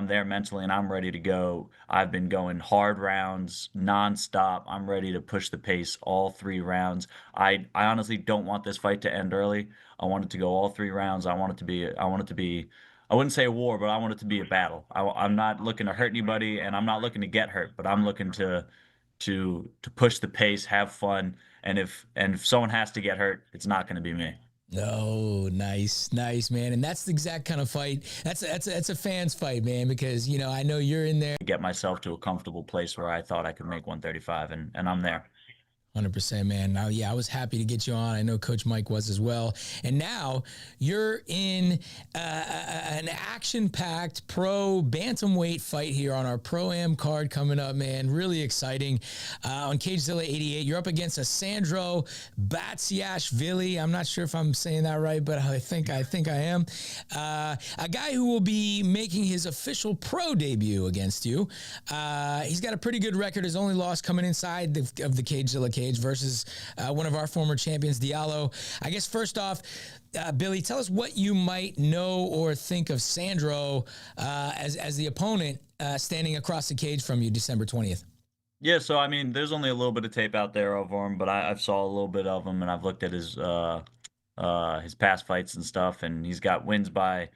I'm there mentally and I'm ready to go. I've been going hard rounds nonstop. I'm ready to push the pace all 3 rounds. I honestly don't want this fight to end early. I want it to go all 3 rounds. I want it to be I wouldn't say a war, but I want it to be a battle. I'm not looking to hurt anybody, and I'm not looking to get hurt, but I'm looking to push the pace, have fun, and if someone has to get hurt, it's not going to be me. Oh, nice, nice, man. And that's the exact kind of fight. That's a fan's fight, man, because I know you're in there. Get myself to a comfortable place where I thought I could make 135, and I'm there. 100%, man. Now, yeah, I was happy to get you on. I know Coach Mike was as well. And now you're in an action-packed pro bantamweight fight here on our Pro-Am card coming up, man. Really exciting. On Cagezilla 88, you're up against a Sandro Batsiashvili. I'm not sure if I'm saying that right, but I think I am. A guy who will be making his official pro debut against you. He's got a pretty good record. His only loss coming inside of the Cagezilla cage versus one of our former champions, Diallo. I guess first off, Billy, tell us what you might know or think of Sandro as the opponent standing across the cage from you December 20th. Yeah, so I mean, there's only a little bit of tape out there of him, but I've saw a little bit of him, and I've looked at his past fights and stuff, and he's got wins by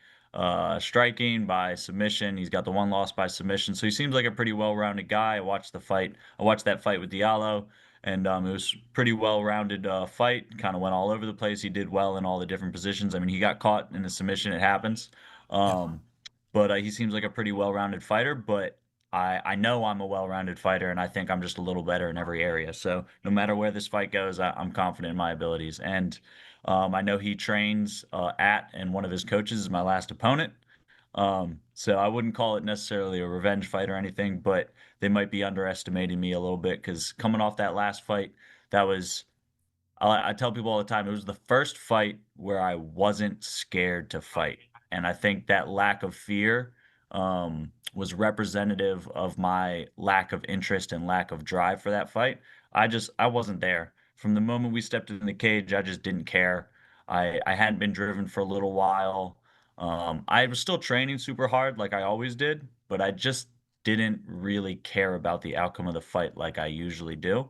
striking, by submission. He's got the one loss by submission, so he seems like a pretty well-rounded guy. I watched the fight. I watched that fight with Diallo, and it was pretty well-rounded fight. Kind of went all over the place. He did well in all the different positions. I mean, he got caught in a submission. It happens. Um, but he seems like a pretty well-rounded fighter. But I know I'm a well-rounded fighter, and I think I'm just a little better in every area. So no matter where this fight goes, I'm confident in my abilities. And I know he trains at, and one of his coaches is my last opponent. So I wouldn't call it necessarily a revenge fight or anything, but they might be underestimating me a little bit because coming off that last fight, that was I tell people all the time, it was the first fight where I wasn't scared to fight. And I think that lack of fear was representative of my lack of interest and lack of drive for that fight. I wasn't there. From the moment we stepped in the cage, I just didn't care. I hadn't been driven for a little while. I was still training super hard like I always did, but I just didn't really care about the outcome of the fight like I usually do.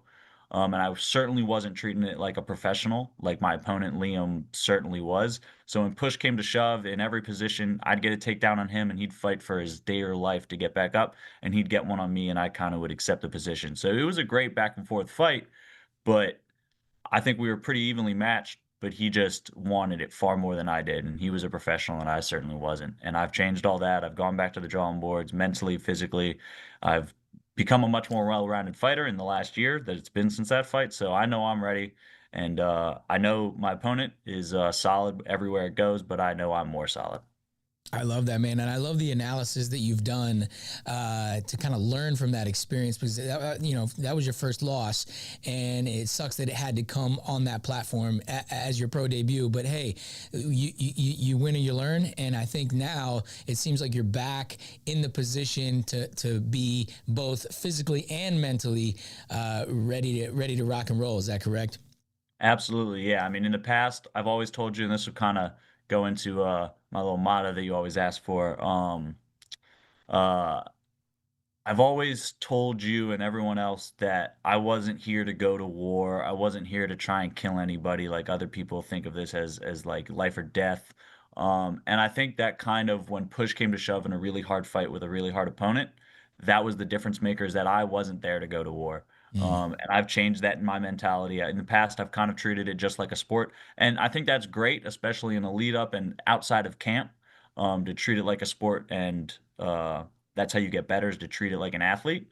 And I certainly wasn't treating it like a professional, like my opponent Liam certainly was. So when push came to shove in every position, I'd get a takedown on him and he'd fight for his day or life to get back up, and he'd get one on me and I kind of would accept the position. So it was a great back and forth fight, but I think we were pretty evenly matched, but he just wanted it far more than I did, and he was a professional and I certainly wasn't. And I've changed all that. I've gone back to the drawing boards mentally, physically. I've become a much more well-rounded fighter in the last year that it's been since that fight. So I know I'm ready, and I know my opponent is solid everywhere it goes, but I know I'm more solid. I love that, man. And I love the analysis that you've done to kind of learn from that experience because, that was your first loss. And it sucks that it had to come on that platform as your pro debut. But, hey, you win or you learn. And I think now it seems like you're back in the position to be both physically and mentally ready to rock and roll. Is that correct? Absolutely, yeah. I mean, in the past, I've always told you, and this would kind of go into my little motto that you always ask for. Uh, I've always told you and everyone else that I wasn't here to go to war. I wasn't here to try and kill anybody like other people think of this as like life or death. And I think that kind of when push came to shove in a really hard fight with a really hard opponent, that was the difference maker is that I wasn't there to go to war. Mm. And I've changed that in my mentality. In the past, I've kind of treated it just like a sport. And I think that's great, especially in the lead up and outside of camp, to treat it like a sport and that's how you get better is to treat it like an athlete.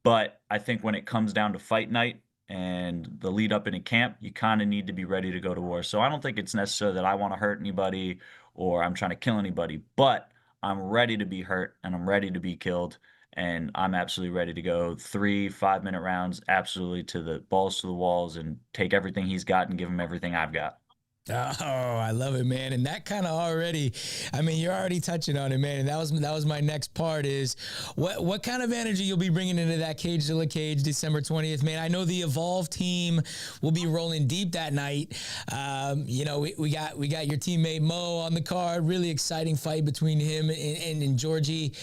But I think when it comes down to fight night and the lead up in a camp, you kind of need to be ready to go to war. So I don't think it's necessary that I want to hurt anybody or I'm trying to kill anybody, but I'm ready to be hurt and I'm ready to be killed. And I'm absolutely ready to go 3 5-minute rounds, absolutely to the balls to the walls and take everything he's got and give him everything I've got. Oh, I love it, man. And that kind of already, I mean, you're already touching on it, man. And that was my next part is what kind of energy you'll be bringing into that Cagezilla cage December 20th, man. I know the Evolve team will be rolling deep that night. You know, we got your teammate Mo on the card. Really exciting fight between him and Georgie.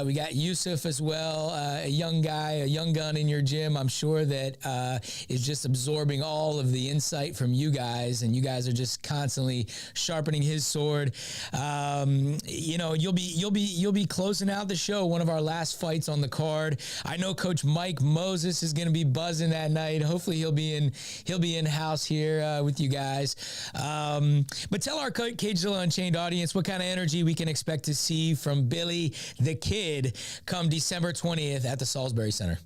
We got Yusuf as well, a young guy, a young gun in your gym. I'm sure that is just absorbing all of the insight from you guys, and you guys are just constantly sharpening his sword. You know, you'll be closing out the show. One of our last fights on the card. I know Coach Mike Moses is going to be buzzing that night. Hopefully he'll be in house here with you guys. But tell our Cagezilla Unchained audience what kind of energy we can expect to see from Billy the Kid come December 20th at the Salisbury Center.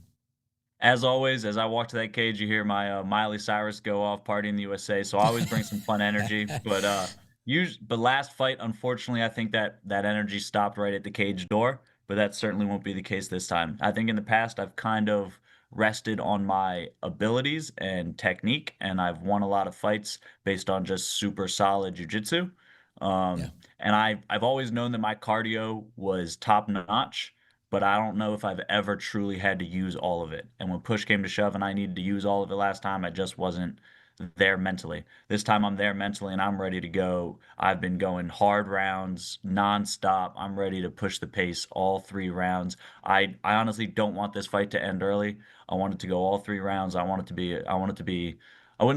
As always, as I walk to that cage, you hear my Miley Cyrus go off party in the USA. So I always bring some fun energy. But last fight, unfortunately, I think that energy stopped right at the cage door. But that certainly won't be the case this time. I think in the past I've kind of rested on my abilities and technique, and I've won a lot of fights based on just super solid jujitsu. Yeah. And I've always known that my cardio was top notch, but I don't know if I've ever truly had to use all of it. And when push came to shove and I needed to use all of it last time, I just wasn't there mentally. This time I'm there mentally and I'm ready to go. I've been going hard rounds nonstop. I'm ready to push the pace all 3 rounds. I honestly don't want this fight to end early. I want it to go all 3 rounds. I wouldn't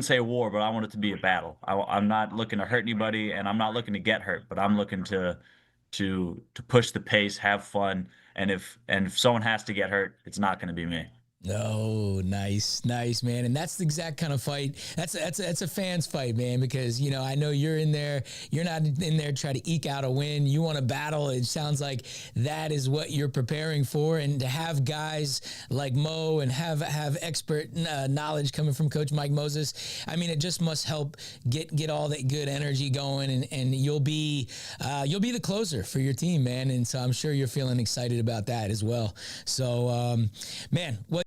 say a war, but I want it to be a battle. I'm not looking to hurt anybody, and I'm not looking to get hurt, but I'm looking to push the pace, have fun, and if someone has to get hurt, it's not going to be me. Oh, nice, nice, man. And that's the exact kind of fight. That's a fan's fight, man, because, you know, I know you're in there. You're not in there trying to eke out a win. You want to battle. It sounds like that is what you're preparing for. And to have guys like Mo and have expert knowledge coming from Coach Mike Moses, I mean, it just must help get all that good energy going. And you'll be the closer for your team, man. And so I'm sure you're feeling excited about that as well. So, man, what